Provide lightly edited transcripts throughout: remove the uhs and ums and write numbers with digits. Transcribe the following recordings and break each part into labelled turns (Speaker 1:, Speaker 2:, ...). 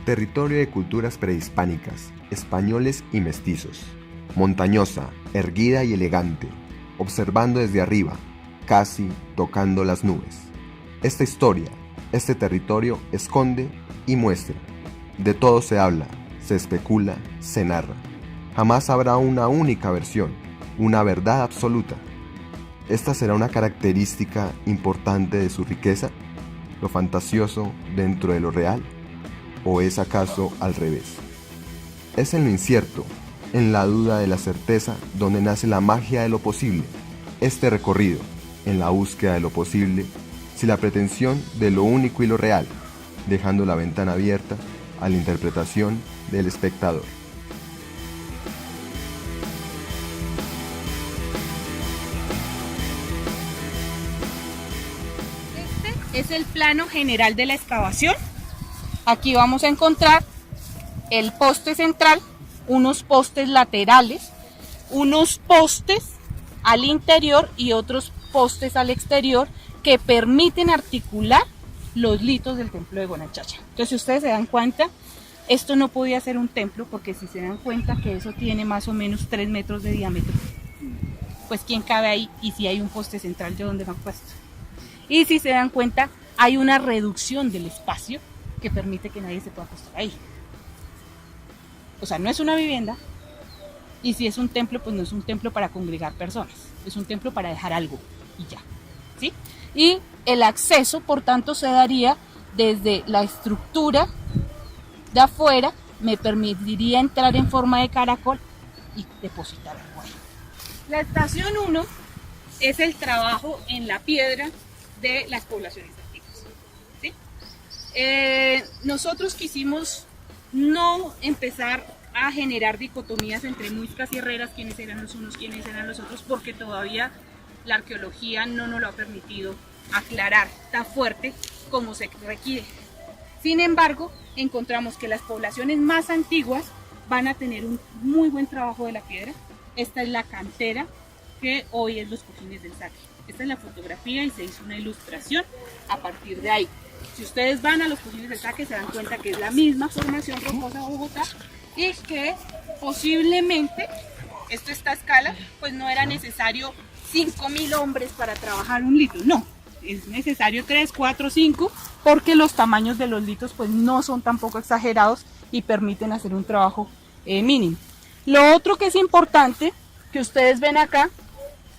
Speaker 1: Territorio de culturas prehispánicas, españoles y mestizos. Montañosa, erguida y elegante, observando desde arriba, casi tocando las nubes. Esta historia, este territorio esconde y muestra. De todo se habla, se especula, se narra. Jamás habrá una única versión, una verdad absoluta. ¿Esta será una característica importante de su riqueza? ¿Lo fantasioso dentro de lo real? ¿O es acaso al revés? Es en lo incierto, en la duda de la certeza, donde nace la magia de lo posible. Este recorrido, en la búsqueda de lo posible, sin la pretensión de lo único y lo real, dejando la ventana abierta a la interpretación del espectador.
Speaker 2: Este es el plano general de la excavación. Aquí vamos a encontrar el poste central, unos postes laterales, unos postes al interior y otros postes al exterior que permiten articular los litos del templo de Gonachacha. Entonces, si ustedes se dan cuenta, esto no podía ser un templo, porque si se dan cuenta que eso tiene más o menos 3 metros de diámetro, pues ¿quién cabe ahí? Y si hay un poste central, ¿de dónde van puestos? Y si se dan cuenta, hay una reducción del espacio que permite que nadie se pueda acostar ahí. O sea, no es una vivienda, y si es un templo, pues no es un templo para congregar personas, es un templo para dejar algo y ya, ¿sí? Y el acceso, por tanto, se daría desde la estructura de afuera, me permitiría entrar en forma de caracol y depositar agua. La estación 1 es el trabajo en la piedra de las poblaciones antiguas, ¿sí? Nosotros quisimos no empezar a generar dicotomías entre muiscas y herreras, quiénes eran los unos, quiénes eran los otros, porque todavía la arqueología no nos lo ha permitido aclarar tan fuerte como se requiere. Sin embargo, encontramos que las poblaciones más antiguas van a tener un muy buen trabajo de la piedra. Esta es la cantera que hoy es los Cojines del Saque. Esta es la fotografía y se hizo una ilustración a partir de ahí. Si ustedes van a los Cojines del Saque se dan cuenta que es la misma formación rocosa Bogotá y que posiblemente, esta escala, pues no era necesario 5.000 hombres para trabajar un litro, no, es necesario 3, 4, 5, porque los tamaños de los litros pues no son tampoco exagerados y permiten hacer un trabajo mínimo. Lo otro que es importante, que ustedes ven acá,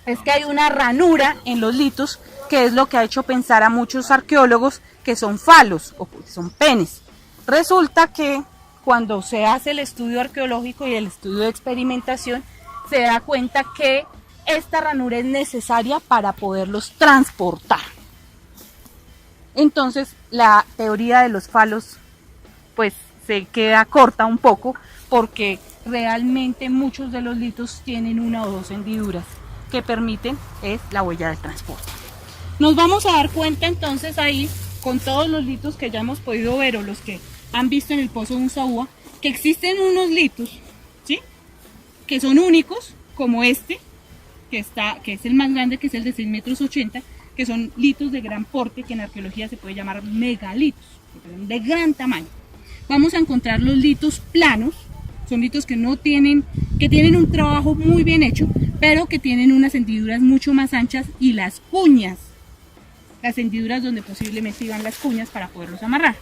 Speaker 2: es que hay una ranura en los litos, que es lo que ha hecho pensar a muchos arqueólogos que son falos o que son penes. Resulta que cuando se hace el estudio arqueológico y el estudio de experimentación, se da cuenta que esta ranura es necesaria para poderlos transportar. Entonces, la teoría de los falos pues se queda corta un poco, porque realmente muchos de los litos tienen 1 o 2 hendiduras que permiten es la huella del transporte. Nos vamos a dar cuenta entonces ahí, con todos los litos que ya hemos podido ver o los que han visto en el Pozo de Unzaúa, que existen unos litos, ¿sí?, que son únicos, como este, que es el más grande, que es el de 6,80 metros, que son litos de gran porte, que en arqueología se puede llamar megalitos, que son de gran tamaño. Vamos a encontrar los litos planos, son litos que tienen un trabajo muy bien hecho, pero que tienen unas hendiduras mucho más anchas, y las cuñas, las hendiduras donde posiblemente iban las cuñas para poderlos amarrar.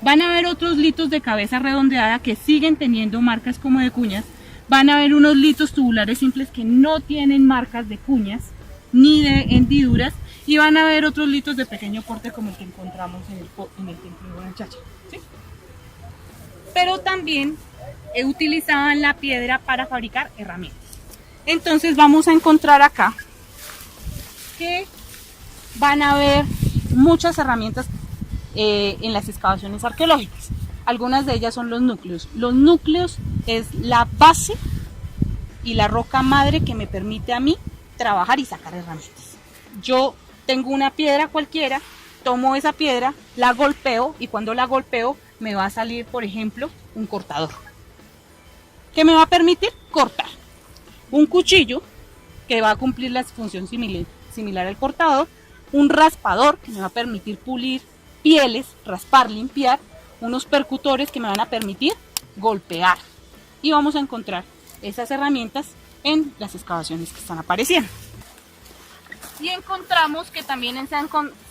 Speaker 2: Van a haber otros litos de cabeza redondeada que siguen teniendo marcas como de cuñas. Van a haber unos litos tubulares simples que no tienen marcas de cuñas ni de hendiduras, y van a haber otros litos de pequeño porte como el que encontramos en el templo de Gonachacha, ¿sí? Pero también utilizaban la piedra para fabricar herramientas. Entonces vamos a encontrar acá que van a haber muchas herramientas en las excavaciones arqueológicas. Algunas de ellas son los núcleos. Los núcleos es la base y la roca madre que me permite a mí trabajar y sacar herramientas. Yo tengo una piedra cualquiera, tomo esa piedra, la golpeo, y cuando la golpeo me va a salir, por ejemplo, un cortador. ¿Qué me va a permitir? Cortar. Un cuchillo, que va a cumplir la función similar al cortador. Un raspador, que me va a permitir pulir pieles, raspar, limpiar. unos percutores que me van a permitir golpear. Y vamos a encontrar esas herramientas en las excavaciones que están apareciendo. Y encontramos que también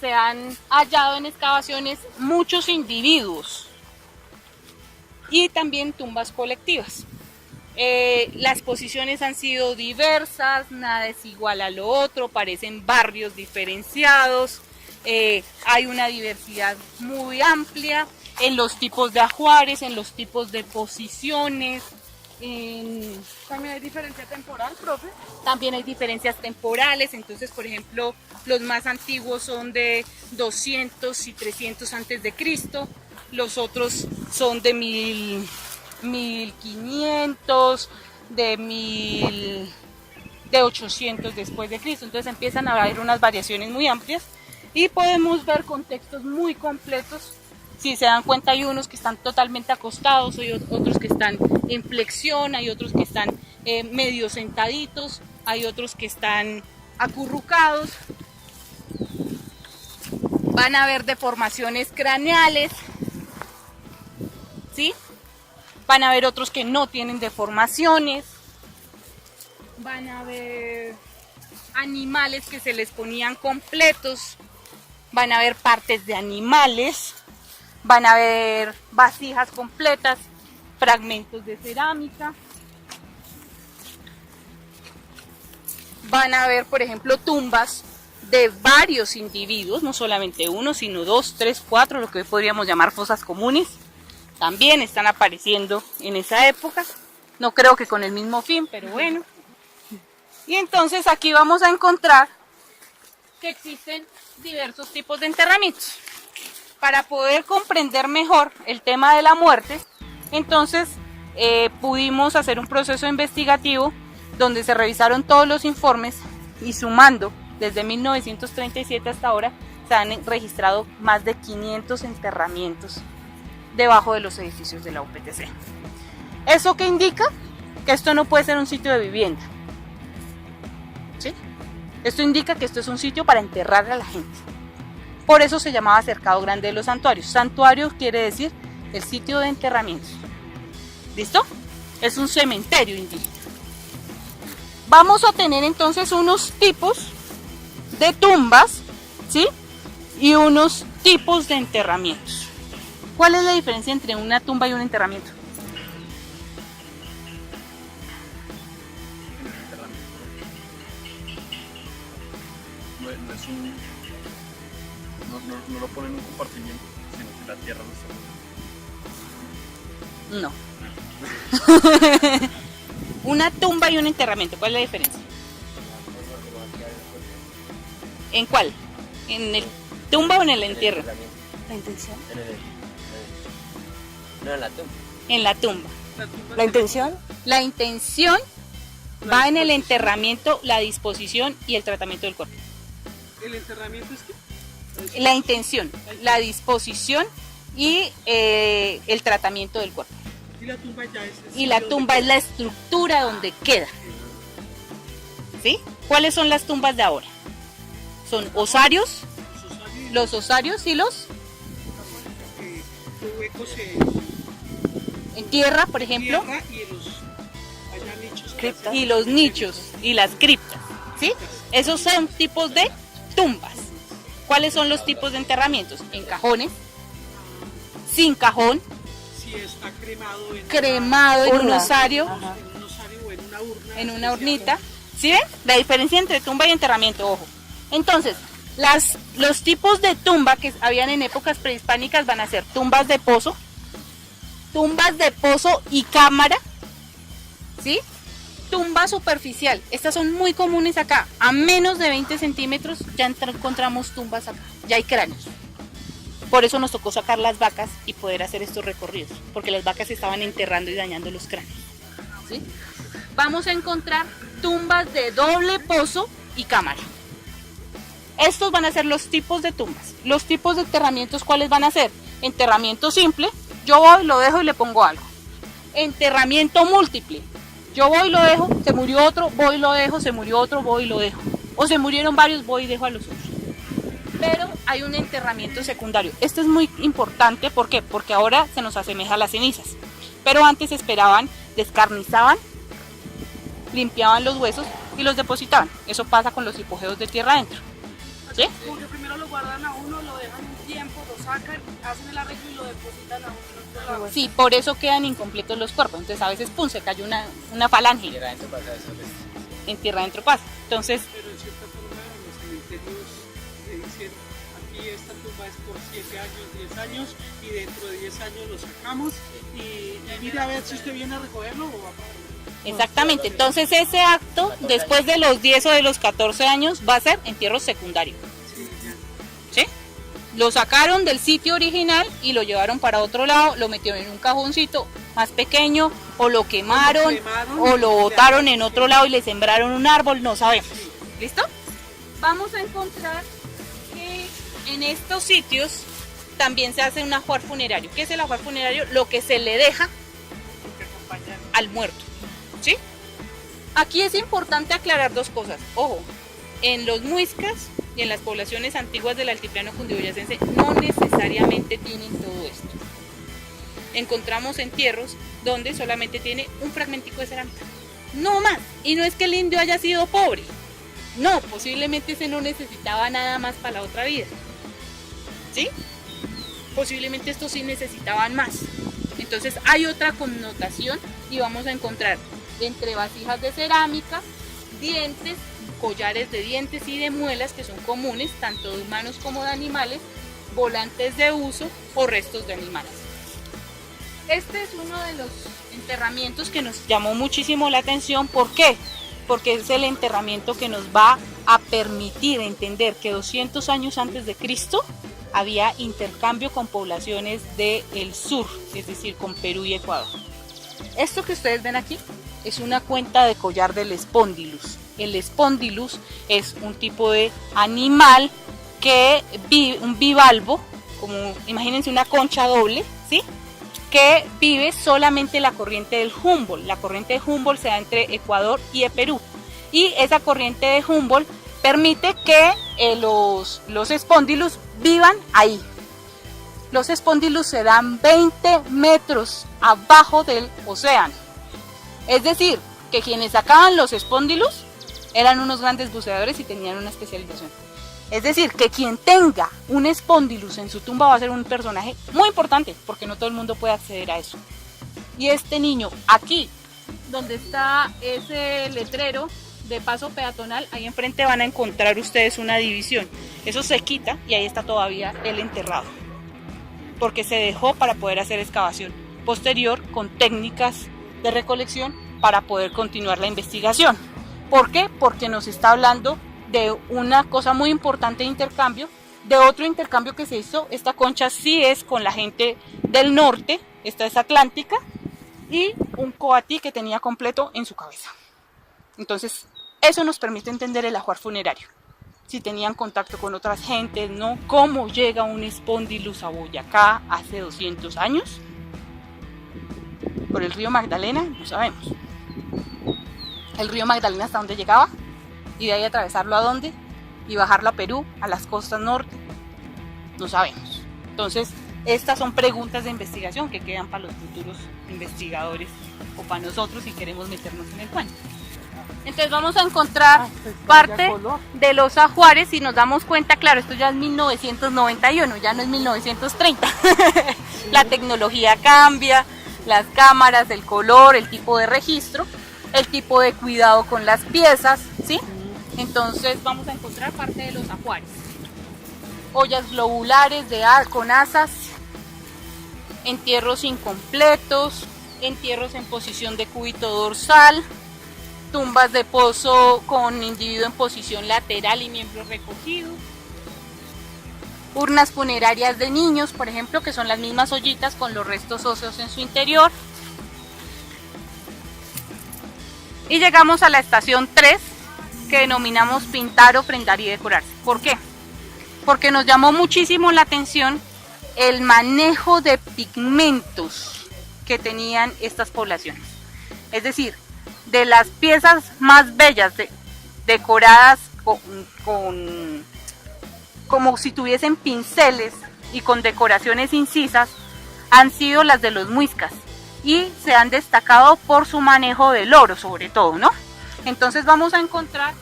Speaker 2: se han hallado en excavaciones muchos individuos y también tumbas colectivas. Las posiciones han sido diversas, nada es igual a lo otro, parecen barrios diferenciados, hay una diversidad muy amplia en los tipos de ajuares, en los tipos de posiciones.
Speaker 3: ¿También hay diferencia temporal, profe?
Speaker 2: También hay diferencias temporales, entonces por ejemplo los más antiguos son de 200 y 300 antes de Cristo, los otros son de 1500, de 800 después de Cristo, entonces empiezan a haber unas variaciones muy amplias y podemos ver contextos muy completos. Si se dan cuenta, hay unos que están totalmente acostados, hay otros que están en flexión, hay otros que están medio sentaditos, hay otros que están acurrucados. Van a haber deformaciones craneales, ¿sí? Van a haber otros que no tienen deformaciones. Van a haber animales que se les ponían completos. Van a haber partes de animales. Van a haber vasijas completas, fragmentos de cerámica. Van a haber, por ejemplo, tumbas de varios individuos, no solamente uno, sino 2, 3, 4, lo que hoy podríamos llamar fosas comunes. También están apareciendo en esa época. No creo que con el mismo fin, pero bueno. Y entonces aquí vamos a encontrar que existen diversos tipos de enterramientos. Para poder comprender mejor el tema de la muerte, entonces pudimos hacer un proceso investigativo donde se revisaron todos los informes y sumando desde 1937 hasta ahora se han registrado más de 500 enterramientos debajo de los edificios de la UPTC. ¿Eso qué indica? Que esto no puede ser un sitio de vivienda, ¿sí? Esto indica que esto es un sitio para enterrar a la gente. Por eso se llamaba Cercado Grande de los Santuarios. Santuario quiere decir el sitio de enterramientos. ¿Listo? Es un cementerio indígena. Vamos a tener entonces unos tipos de tumbas, ¿sí? Y unos tipos de enterramientos. ¿Cuál es la diferencia entre una tumba y un enterramiento?
Speaker 3: No lo ponen en un compartimiento, sino que la tierra no está.
Speaker 2: No. Una tumba y un enterramiento, ¿cuál es la diferencia? ¿En cuál? ¿En el tumba o en el entierro?
Speaker 4: ¿La intención? No, en la tumba.
Speaker 2: En la tumba.
Speaker 4: ¿La intención?
Speaker 2: La intención va en el enterramiento, la disposición y el tratamiento del cuerpo.
Speaker 3: ¿El enterramiento es qué?
Speaker 2: La intención, la disposición y el tratamiento del cuerpo.
Speaker 3: Y la tumba ya es.
Speaker 2: Y la tumba es la estructura donde queda. ¿Sí? ¿Cuáles son las tumbas de ahora? Son osarios, los osarios y los
Speaker 3: huecos
Speaker 2: en tierra, por ejemplo,
Speaker 4: Criptas.
Speaker 2: y los nichos y las criptas. ¿Sí? Esos son tipos de tumbas. ¿Cuáles son los tipos de enterramientos? En cajones, sin cajón,
Speaker 3: si está
Speaker 2: cremado en un
Speaker 4: Urna.
Speaker 2: osario,
Speaker 4: Ajá.
Speaker 3: en un osario o en una urna.
Speaker 2: en una urnita. ¿Sí ven? La diferencia entre tumba y enterramiento, ojo. Entonces, los tipos de tumba que habían en épocas prehispánicas van a ser tumbas de pozo y cámara, ¿sí? Tumba superficial, estas son muy comunes acá, a menos de 20 centímetros ya encontramos tumbas acá, ya hay cráneos. Por eso nos tocó sacar las vacas y poder hacer estos recorridos, porque las vacas estaban enterrando y dañando los cráneos, ¿sí? Vamos a encontrar tumbas de doble pozo y cámara. Estos van a ser los tipos de tumbas. Los tipos de enterramientos, ¿cuáles van a ser? Enterramiento simple, yo voy, lo dejo y le pongo algo. Enterramiento múltiple, yo voy, lo dejo, se murió otro, voy, lo dejo, se murió otro, voy, lo dejo. O se murieron varios, voy y dejo a los otros. Pero hay un enterramiento secundario. Esto es muy importante, ¿por qué? Porque ahora se nos asemeja a las cenizas. Pero antes esperaban, descarnizaban, limpiaban los huesos y los depositaban. Eso pasa con los hipogeos de tierra adentro. ¿Sí?
Speaker 3: Porque primero lo guardan a uno, lo dejan un tiempo, lo sacan, hacen el arreglo y lo depositan a uno en otro lado.
Speaker 2: Sí, por eso quedan incompletos los cuerpos. Entonces a veces, pum, se cayó una falange.
Speaker 5: Y adentro pasa eso.
Speaker 2: En tierra adentro pasa. Entonces,
Speaker 6: Pero en cierta forma en los cementerios le dicen aquí esta tumba es por 7 años, 10 años y dentro de 10 años lo sacamos y mire a ver si usted viene a recogerlo o va a pagar.
Speaker 2: exactamente. Entonces ese acto, después de los 10 o de los 14 años, va a ser entierro secundario. ¿Sí? Lo sacaron del sitio original y lo llevaron para otro lado, lo metieron en un cajoncito más pequeño, o lo quemaron, o lo botaron en otro lado y le sembraron un árbol, no sabemos. ¿Listo? Vamos a encontrar que en estos sitios también se hace un ajuar funerario. ¿Qué es el ajuar funerario? Lo que se le deja al muerto. ¿Sí? Aquí es importante aclarar dos cosas. Ojo, en los muiscas y en las poblaciones antiguas del altiplano cundiboyacense no necesariamente tienen todo esto. Encontramos entierros donde solamente tiene un fragmentico de cerámica, no más. Y no es que el indio haya sido pobre, no, posiblemente ese no necesitaba nada más para la otra vida, ¿sí? Posiblemente estos sí necesitaban más. Entonces hay otra connotación y vamos a encontrar entre vasijas de cerámica, dientes, collares de dientes y de muelas que son comunes tanto de humanos como de animales, volantes de uso o restos de animales. Este es uno de los enterramientos que nos llamó muchísimo la atención. ¿Por qué? Porque es el enterramiento que nos va a permitir entender que 200 años antes de Cristo había intercambio con poblaciones del sur, es decir, con Perú y Ecuador. Esto que ustedes ven aquí es una cuenta de collar del Spondylus. El Spondylus es un tipo de animal que vive, un bivalvo, como imagínense una concha doble, ¿sí? Que vive solamente en la corriente del Humboldt. La corriente de Humboldt se da entre Ecuador y Perú. Y esa corriente de Humboldt permite que los Spondylus vivan ahí. Los Spondylus se dan 20 metros abajo del océano. Es decir, que quienes sacaban los Spondylus eran unos grandes buceadores y tenían una especialización. Es decir, que quien tenga un Spondylus en su tumba va a ser un personaje muy importante, porque no todo el mundo puede acceder a eso. Y este niño, aquí, donde está ese letrero de paso peatonal, ahí enfrente van a encontrar ustedes una división. Eso se quita y ahí está todavía el enterrado, porque se dejó para poder hacer excavación posterior con técnicas de recolección para poder continuar la investigación. ¿Por qué? Porque nos está hablando de una cosa muy importante de intercambio, de otro intercambio que se hizo. Esta concha sí es con la gente del norte, esta es atlántica, y un coatí que tenía completo en su cabeza. Entonces, eso nos permite entender el ajuar funerario. Si tenían contacto con otras gentes, ¿no? ¿Cómo llega un Spondylus a Boyacá hace 200 años? ¿Por el río Magdalena? No sabemos. ¿El río Magdalena hasta dónde llegaba? Y de ahí atravesarlo a dónde, y bajarlo a Perú, a las costas norte, no sabemos. Entonces, estas son preguntas de investigación que quedan para los futuros investigadores o para nosotros si queremos meternos en el cuento. Entonces vamos a encontrar parte de los ajuares y nos damos cuenta, claro, esto ya es 1991, ya no es 1930. La tecnología cambia, las cámaras, el color, el tipo de registro, el tipo de cuidado con las piezas, ¿sí? Entonces vamos a encontrar parte de los ajuares. Ollas globulares con asas, entierros incompletos, entierros en posición de cúbito dorsal, tumbas de pozo con individuo en posición lateral y miembros recogidos, urnas funerarias de niños, por ejemplo, que son las mismas ollitas con los restos óseos en su interior. Y llegamos a la estación 3, que denominamos pintar, ofrendar y decorar. ¿Por qué? Porque nos llamó muchísimo la atención el manejo de pigmentos que tenían estas poblaciones. Es decir, de las piezas más bellas decoradas con como si tuviesen pinceles y con decoraciones incisas, han sido las de los muiscas y se han destacado por su manejo del oro sobre todo, ¿no? Entonces vamos a encontrar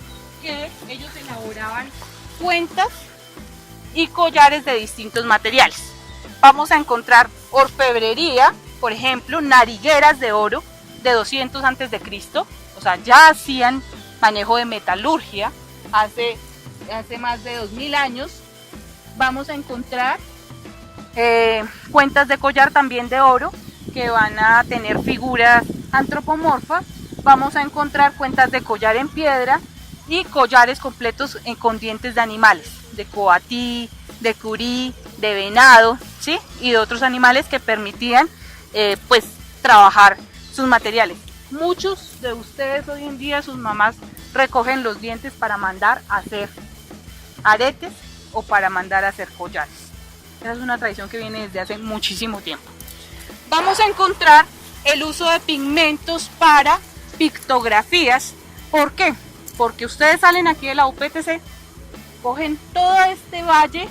Speaker 2: que ellos elaboraban cuentas y collares de distintos materiales. Vamos a encontrar orfebrería, por ejemplo, narigueras de oro de 200 a.C., o sea, ya hacían manejo de metalurgia hace más de 2000 años. Vamos a encontrar cuentas de collar también de oro que van a tener figuras antropomorfas. Vamos a encontrar cuentas de collar en piedra y collares completos con dientes de animales, de coatí, de curí, de venado, ¿sí? Y de otros animales que permitían pues trabajar sus materiales. Muchos de ustedes hoy en día, sus mamás recogen los dientes para mandar a hacer aretes o para mandar a hacer collares. Esa es una tradición que viene desde hace muchísimo tiempo. Vamos a encontrar el uso de pigmentos para pictografías. ¿Por qué? Porque ustedes salen aquí de la UPTC, cogen todo este valle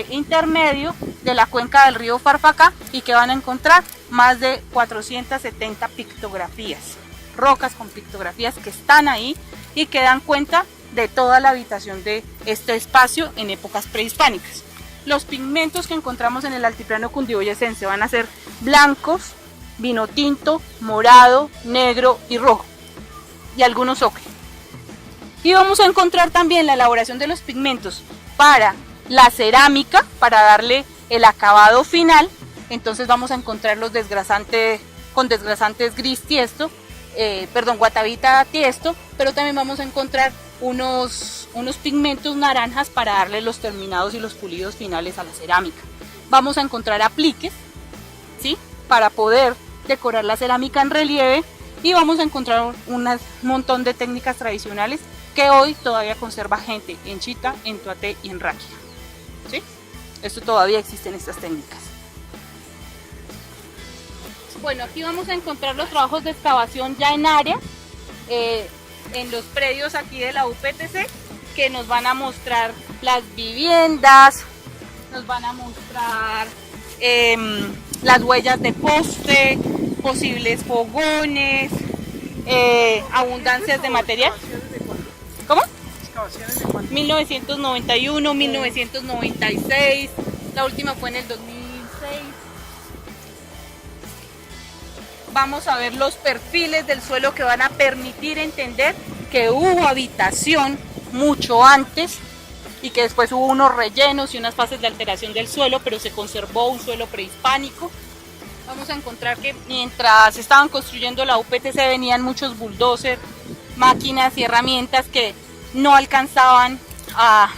Speaker 2: intermedio de la cuenca del río Farfacá y que van a encontrar más de 470 pictografías, rocas con pictografías que están ahí y que dan cuenta de toda la habitación de este espacio en épocas prehispánicas. Los pigmentos que encontramos en el altiplano cundiboyacense van a ser blancos, vino tinto, morado, negro y rojo, y algunos ocre. Y vamos a encontrar también la elaboración de los pigmentos para la cerámica, para darle el acabado final. Entonces vamos a encontrar los desgrasantes con desgrasantes gris tiesto, guatavita tiesto, pero también vamos a encontrar unos pigmentos naranjas para darle los terminados y los pulidos finales a la cerámica. Vamos a encontrar apliques, ¿sí? Para poder decorar la cerámica en relieve, y vamos a encontrar un montón de técnicas tradicionales que hoy todavía conserva gente en Chita, en Tuaté y en Ráquira, ¿sí? Esto todavía existen estas técnicas. Bueno, aquí vamos a encontrar los trabajos de excavación ya en área, en los predios aquí de la UPTC, que nos van a mostrar las viviendas, nos van a mostrar las huellas de poste, posibles fogones, abundancias de material. ¿Cómo? 1991, 1996, la última fue en el 2006. Vamos a ver los perfiles del suelo que van a permitir entender que hubo habitación mucho antes y que después hubo unos rellenos y unas fases de alteración del suelo, pero se conservó un suelo prehispánico. Vamos a encontrar que mientras estaban construyendo la UPTC venían muchos bulldozers, máquinas y herramientas que no alcanzaban a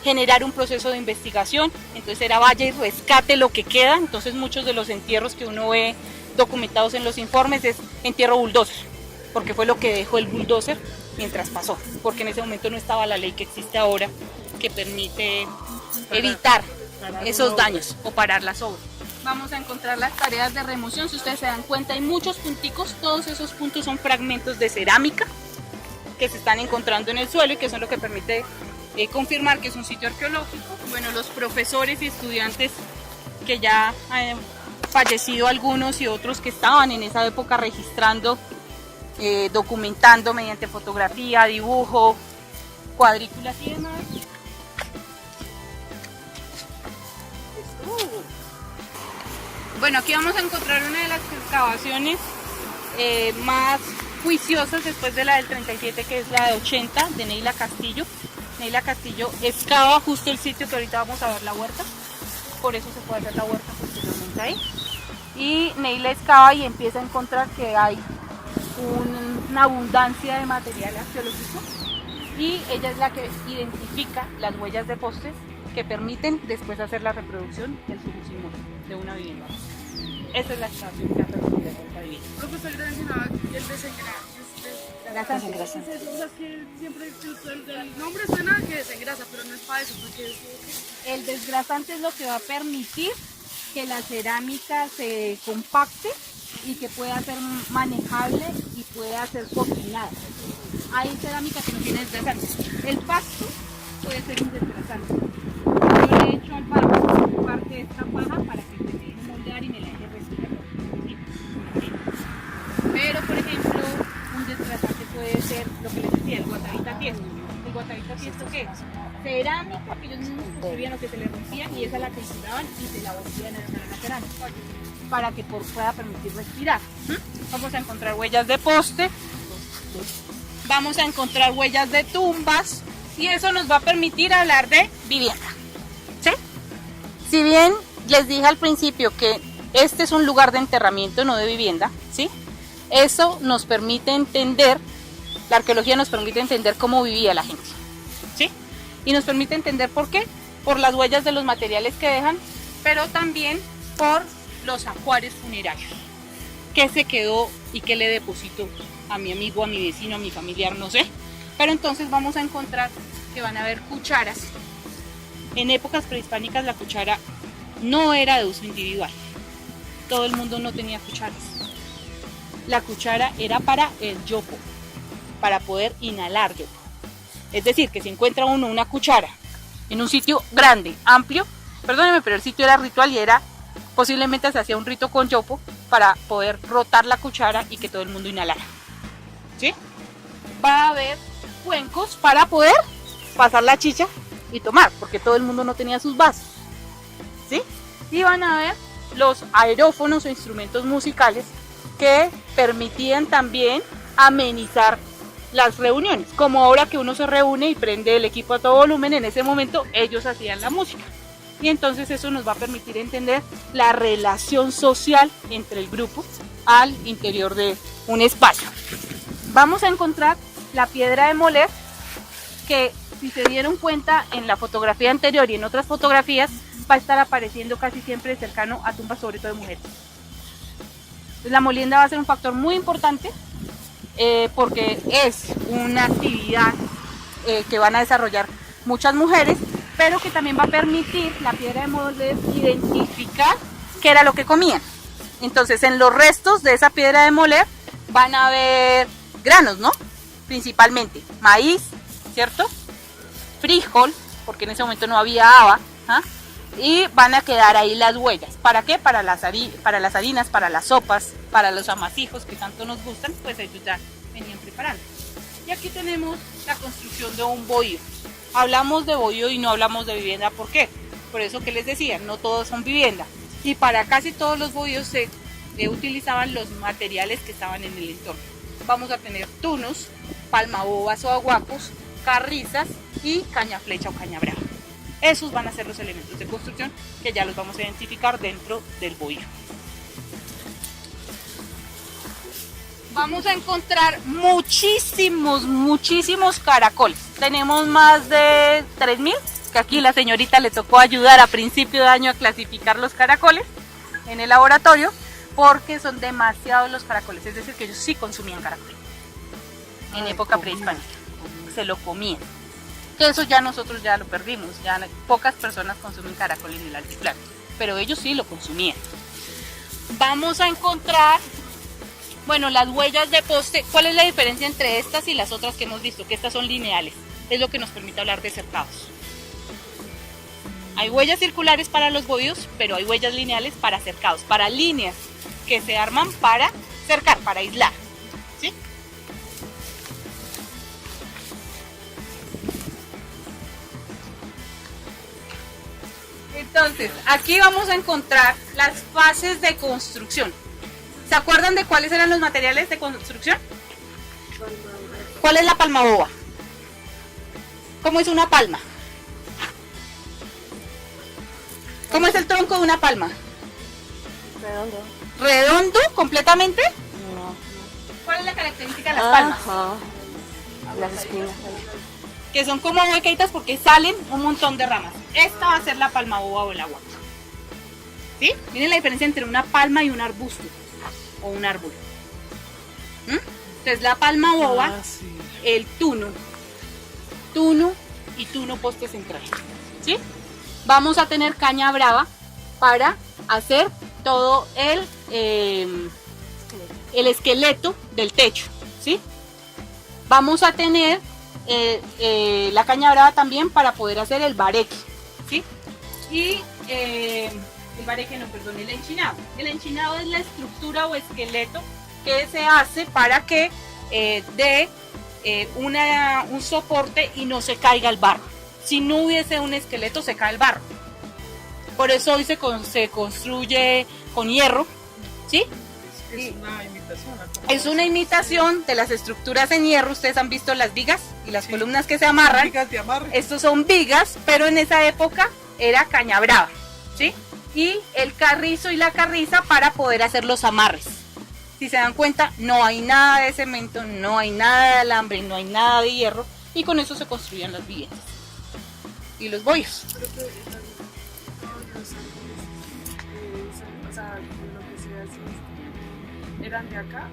Speaker 2: generar un proceso de investigación, entonces era valla y rescate lo que queda. Entonces muchos de los entierros que uno ve documentados en los informes es entierro bulldozer, porque fue lo que dejó el bulldozer mientras pasó, porque en ese momento no estaba la ley que existe ahora que permite evitar esos daños o parar las obras. Vamos a encontrar las tareas de remoción. Si ustedes se dan cuenta, hay muchos punticos, todos esos puntos son fragmentos de cerámica que se están encontrando en el suelo y que son lo que permite confirmar que es un sitio arqueológico. Bueno, los profesores y estudiantes que ya han fallecido, algunos y otros que estaban en esa época registrando, documentando mediante fotografía, dibujo, cuadrículas y demás. Bueno, aquí vamos a encontrar una de las excavaciones más juiciosas después de la del 37, que es la de 80 de Neila Castillo. Neila Castillo excava justo el sitio que ahorita vamos a ver, la huerta, por eso se puede hacer la huerta posteriormente ahí. Y Neila excava y empieza a encontrar que hay una abundancia de material arqueológico, y ella es la que identifica las huellas de postes que permiten después hacer la reproducción del subúltimo de una vivienda. Esa es la excavación que ha permitido esta vivienda.
Speaker 3: Profesor, yo mencionaba el desengrasante. Siempre el nombre suena que desengrasa, pero no es para eso.
Speaker 2: El desgrasante es lo que va a permitir que la cerámica se compacte y que pueda ser manejable y pueda ser cocinada. Hay cerámica que no tiene desgrasante. El pasto puede ser un desplazante. Yo le echo al barro parte de esta paja para que se me deje moldear y me la deje respirar. ¿Sí? Pero, por ejemplo, un desplazante puede ser lo que les decía, el guatavita tiesto. ¿El guatavita tiesto qué es? Cerámica que ellos mismos construían o que se les rompían y esa la trituraban y se la volvían a dejar en la cerámica para que pueda permitir respirar. Vamos a encontrar huellas de poste, vamos a encontrar huellas de tumbas y eso nos va a permitir hablar de vivienda. ¿Sí? Si bien les dije al principio que este es un lugar de enterramiento, no de vivienda, ¿sí? Eso nos permite entender, la arqueología nos permite entender cómo vivía la gente, ¿sí? Y nos permite entender por qué, por las huellas de los materiales que dejan, pero también por los ajuares funerarios. ¿Qué se quedó y qué le depositó a mi amigo, a mi vecino, a mi familiar? No sé. Pero entonces vamos a encontrar que van a haber cucharas. En épocas prehispánicas la cuchara no era de uso individual. Todo el mundo no tenía cucharas. La cuchara era para el yopo, para poder inhalar yopo. Es decir, que si encuentra uno una cuchara en un sitio grande, amplio, perdóneme, pero el sitio era ritual y era, posiblemente se hacía un rito con yopo para poder rotar la cuchara y que todo el mundo inhalara. ¿Sí? Va a haber cuencos para poder pasar la chicha y tomar, porque todo el mundo no tenía sus vasos. ¿Sí? Y van a ver los aerófonos o instrumentos musicales que permitían también amenizar las reuniones, como ahora que uno se reúne y prende el equipo a todo volumen, en ese momento ellos hacían la música y entonces eso nos va a permitir entender la relación social entre el grupo al interior de un espacio. Vamos a encontrar la piedra de moler, que si se dieron cuenta en la fotografía anterior y en otras fotografías va a estar apareciendo casi siempre cercano a tumbas, sobre todo de mujeres. Entonces, la molienda va a ser un factor muy importante porque es una actividad que van a desarrollar muchas mujeres, pero que también va a permitir la piedra de moler identificar qué era lo que comían. Entonces, en los restos de esa piedra de moler van a haber granos, ¿no? Principalmente maíz, ¿cierto? Frijol, porque en ese momento no había haba, ¿ah? Y van a quedar ahí las huellas. ¿Para qué? Para las harinas, para las sopas, para los amasijos que tanto nos gustan, pues ellos ya venían preparando. Y aquí tenemos la construcción de un bohío. Hablamos de bohío y no hablamos de vivienda, ¿por qué? Por eso que les decía, no todos son vivienda. Y para casi todos los bohíos se utilizaban los materiales que estaban en el entorno. Vamos a tener tunos, palmabobas o aguacos, carrizas y caña flecha o caña brava. Esos van a ser los elementos de construcción que ya los vamos a identificar dentro del bohío. Vamos a encontrar muchísimos caracoles. Tenemos más de 3.000, que aquí la señorita le tocó ayudar a principio de año a clasificar los caracoles en el laboratorio, porque son demasiados los caracoles, es decir, que ellos sí consumían caracol en época prehispánica, se lo comían. Eso ya nosotros ya lo perdimos, ya pocas personas consumen caracol en el altiplano, pero ellos sí lo consumían. Vamos a encontrar, bueno, las huellas de poste. ¿Cuál es la diferencia entre estas y las otras que hemos visto? Que estas son lineales, es lo que nos permite hablar de cercados. Hay huellas circulares para los bohíos, pero hay huellas lineales para cercados, para líneas que se arman para cercar, para aislar, ¿sí? Entonces, aquí vamos a encontrar las fases de construcción. ¿Se acuerdan de cuáles eran los materiales de construcción? ¿Cuál es la palmaboba? ¿Cómo es una palma? ¿Cómo es el tronco de una palma?
Speaker 4: Redondo.
Speaker 2: ¿Redondo completamente?
Speaker 4: No.
Speaker 2: ¿Cuál es la característica de las palmas?
Speaker 4: Ajá. Las espinas.
Speaker 2: Que son como huequitas porque salen un montón de ramas. Esta va a ser la palmaboba o el agua. ¿Sí? Miren la diferencia entre una palma y un arbusto o un árbol. Entonces la palmaboba, el tuno y tuno poste central. ¿Sí? Vamos a tener caña brava para hacer todo el esqueleto del techo, ¿sí? Vamos a tener la caña brava también para poder hacer el bareque, ¿sí? Y el bareque no, perdón, el enchinado. El enchinado es la estructura o esqueleto que se hace para que dé un soporte y no se caiga el barro. Si no hubiese un esqueleto, se cae el barro. Por eso hoy se construye con hierro, ¿sí?
Speaker 6: Es una imitación.
Speaker 2: Es una imitación de las estructuras en hierro. Ustedes han visto las vigas y las columnas que se amarran.
Speaker 6: Vigas de amarre.
Speaker 2: Estos son vigas, pero en esa época era caña brava, ¿sí? Y el carrizo y la carriza para poder hacer los amarres. Si se dan cuenta, no hay nada de cemento, no hay nada de alambre, no hay nada de hierro, y con eso se construían las viviendas y los bollos.
Speaker 3: Creo que todos los árboles, o sea, lo que se hace, ¿eran de acá?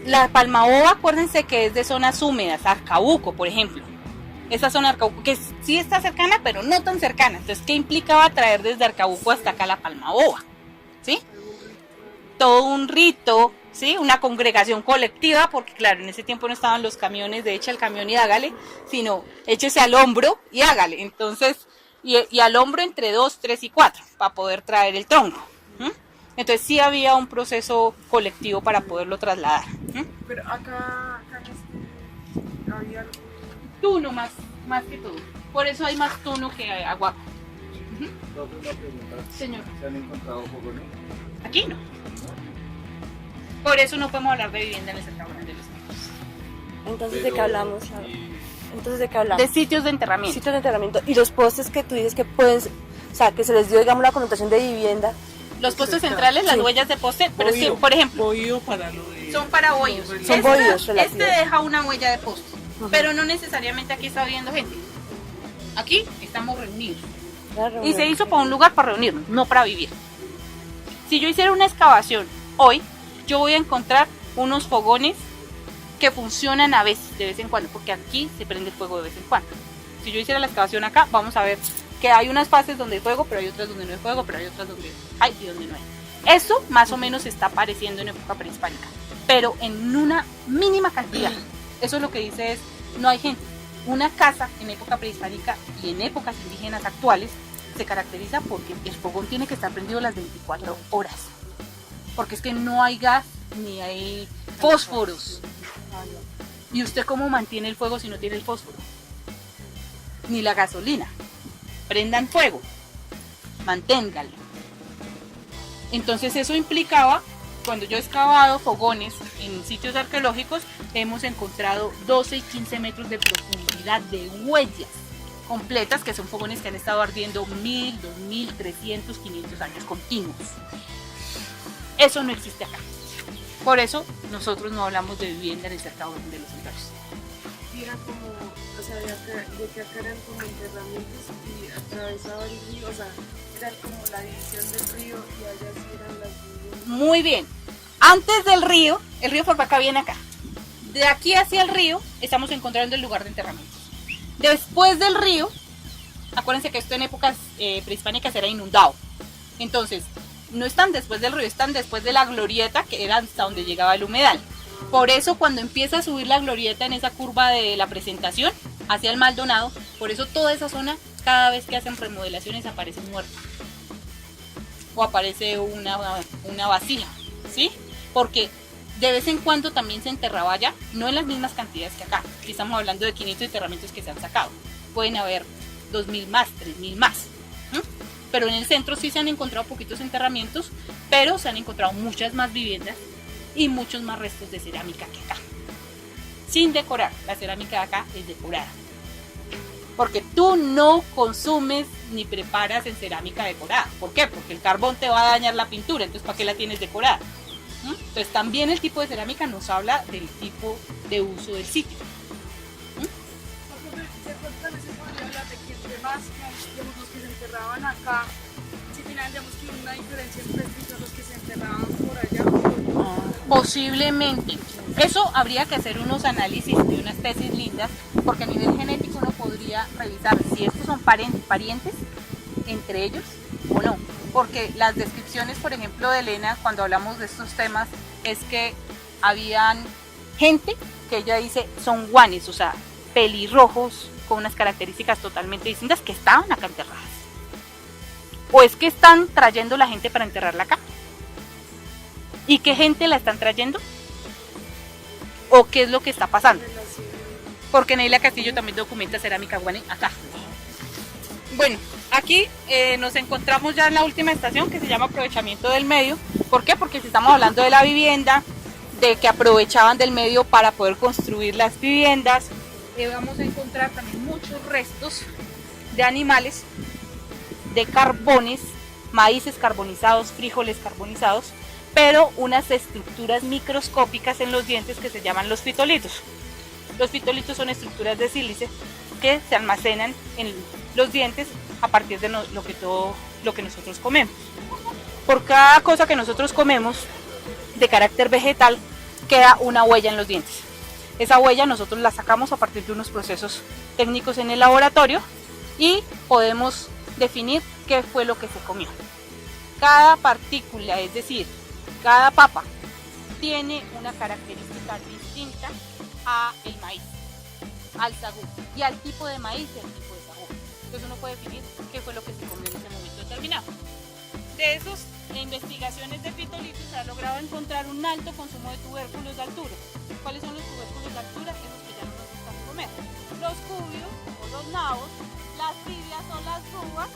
Speaker 2: La palmaoba, acuérdense que es de zonas húmedas, Arcabuco, por ejemplo. Esa zona de Arcabuco, que sí está cercana, pero no tan cercana. Entonces, ¿qué implicaba traer desde Arcabuco hasta acá la palmaoba? ¿Sí? Todo un rito, ¿sí? Una congregación colectiva, porque claro, en ese tiempo no estaban los camiones de echa el camión y hágale, sino échese al hombro y hágale. Entonces, y al hombro entre 2, 3 y 4, para poder traer el tronco. Entonces sí había un proceso colectivo para poderlo trasladar.
Speaker 3: Pero acá había algo.
Speaker 2: Tuno más que todo. Por eso hay más tuno que agua. Señor.
Speaker 5: ¿Se han encontrado fogones?
Speaker 2: Aquí no. Por eso no podemos hablar de vivienda en el Cercado Grande de los Ríos.
Speaker 4: Entonces, ¿de qué hablamos? Entonces, ¿de qué hablamos?
Speaker 2: De sitios de enterramiento.
Speaker 4: Sitios de enterramiento. Y los postes que tú dices que pueden, o sea, que se les dio, digamos, la connotación de vivienda.
Speaker 2: Los postes centrales, las
Speaker 4: Sí.
Speaker 2: huellas de poste, pero sí,
Speaker 6: Bohío.
Speaker 2: por ejemplo,
Speaker 6: Bohío para lo de...
Speaker 2: son para hoyos.
Speaker 4: Son bohíos relativos.
Speaker 2: Este deja una huella de poste, pero no necesariamente aquí está viviendo gente. Aquí estamos reunidos.
Speaker 4: Claro,
Speaker 2: Y se hizo para un lugar para reunirnos, no para vivir. Si yo hiciera una excavación hoy, yo voy a encontrar unos fogones que funcionan a veces, de vez en cuando, porque aquí se prende el fuego de vez en cuando. Si yo hiciera la excavación acá, vamos a ver que hay unas fases donde hay fuego, pero hay otras donde no hay fuego, pero hay otras donde hay y donde no hay. Eso más o menos está apareciendo en época prehispánica, pero en una mínima cantidad. Eso es lo que dice es, no hay gente. Una casa en época prehispánica y en épocas indígenas actuales se caracteriza porque el fogón tiene que estar prendido las 24 horas. Porque es que no hay gas ni hay fósforos. ¿Y usted cómo mantiene el fuego si no tiene el fósforo? Ni la gasolina. Prendan fuego, manténganlo. Entonces eso implicaba, cuando yo he excavado fogones en sitios arqueológicos, hemos encontrado 12 y 15 metros de profundidad de huellas completas, que son fogones que han estado ardiendo 1000, 2000, 300, 500 años continuos. Eso no existe acá. Por eso nosotros no hablamos de vivienda en el Cercado de los Ríos.
Speaker 3: Y era como, o sea, de que acá eran como enterramientos y atravesaba el río, o sea, era como la división del río y allá sí eran las viviendas.
Speaker 2: Muy bien. Antes del río, el río por acá viene acá. De aquí hacia el río estamos encontrando el lugar de enterramientos. Después del río, acuérdense que esto en épocas prehispánicas era inundado. Entonces, no están después del río, están después de la glorieta, que era hasta donde llegaba el humedal. Por eso cuando empieza a subir la glorieta en esa curva de la presentación hacia el Maldonado, por eso toda esa zona, cada vez que hacen remodelaciones, aparece muerta. O aparece una vasija, ¿sí? Porque de vez en cuando también se enterraba allá, no en las mismas cantidades que acá. Aquí estamos hablando de 500 enterramientos que se han sacado. Pueden haber 2000 más, 3000 más. Pero en el centro sí se han encontrado poquitos enterramientos, pero se han encontrado muchas más viviendas y muchos más restos de cerámica que acá. Sin decorar, la cerámica de acá es decorada. Porque tú no consumes ni preparas en cerámica decorada. ¿Por qué? Porque el carbón te va a dañar la pintura, entonces ¿para qué la tienes decorada? Entonces también el tipo de cerámica nos habla del tipo de uso del sitio.
Speaker 3: También se podría hablar de que entre más, digamos, los que se enterraban acá, si tenían, digamos, que una diferencia en prestigio a los que se enterraban por allá.
Speaker 2: Posiblemente. Eso habría que hacer unos análisis y unas tesis lindas, porque a nivel genético uno podría revisar si estos son parientes entre ellos o no. Porque las descripciones, por ejemplo, de Elena, cuando hablamos de estos temas, es que habían gente que ella dice son guanes, o sea, pelirrojos con unas características totalmente distintas que estaban acá enterradas. ¿O es que están trayendo la gente para enterrarla acá? ¿Y qué gente la están trayendo? ¿O qué es lo que está pasando? Porque Neila Castillo también documenta cerámica guane acá. Bueno, aquí nos encontramos ya en la última estación, que se llama aprovechamiento del medio. ¿Por qué? Porque si estamos hablando de la vivienda, de que aprovechaban del medio para poder construir las viviendas, vamos a encontrar también muchos restos de animales, de carbones, maíces carbonizados, frijoles carbonizados, pero unas estructuras microscópicas en los dientes que se llaman los fitolitos. Los fitolitos son estructuras de sílice que se almacenan en los dientes a partir de todo lo que nosotros comemos. Por cada cosa que nosotros comemos de carácter vegetal queda una huella en los dientes. Esa huella nosotros la sacamos a partir de unos procesos técnicos en el laboratorio y podemos definir qué fue lo que se comió. Cada partícula, es decir, cada papa, tiene una característica distinta a el maíz, al sagú y al tipo de maíz y al tipo de sagú. Entonces uno puede definir qué fue lo que se comió en ese momento determinado. De esas investigaciones de fitolitos se ha logrado encontrar un alto consumo de tubérculos de altura. ¿Cuáles son los tubérculos de altura? Esos que ya no nos gustan comer. Los cubios o los nabos, las tibias o las uvas,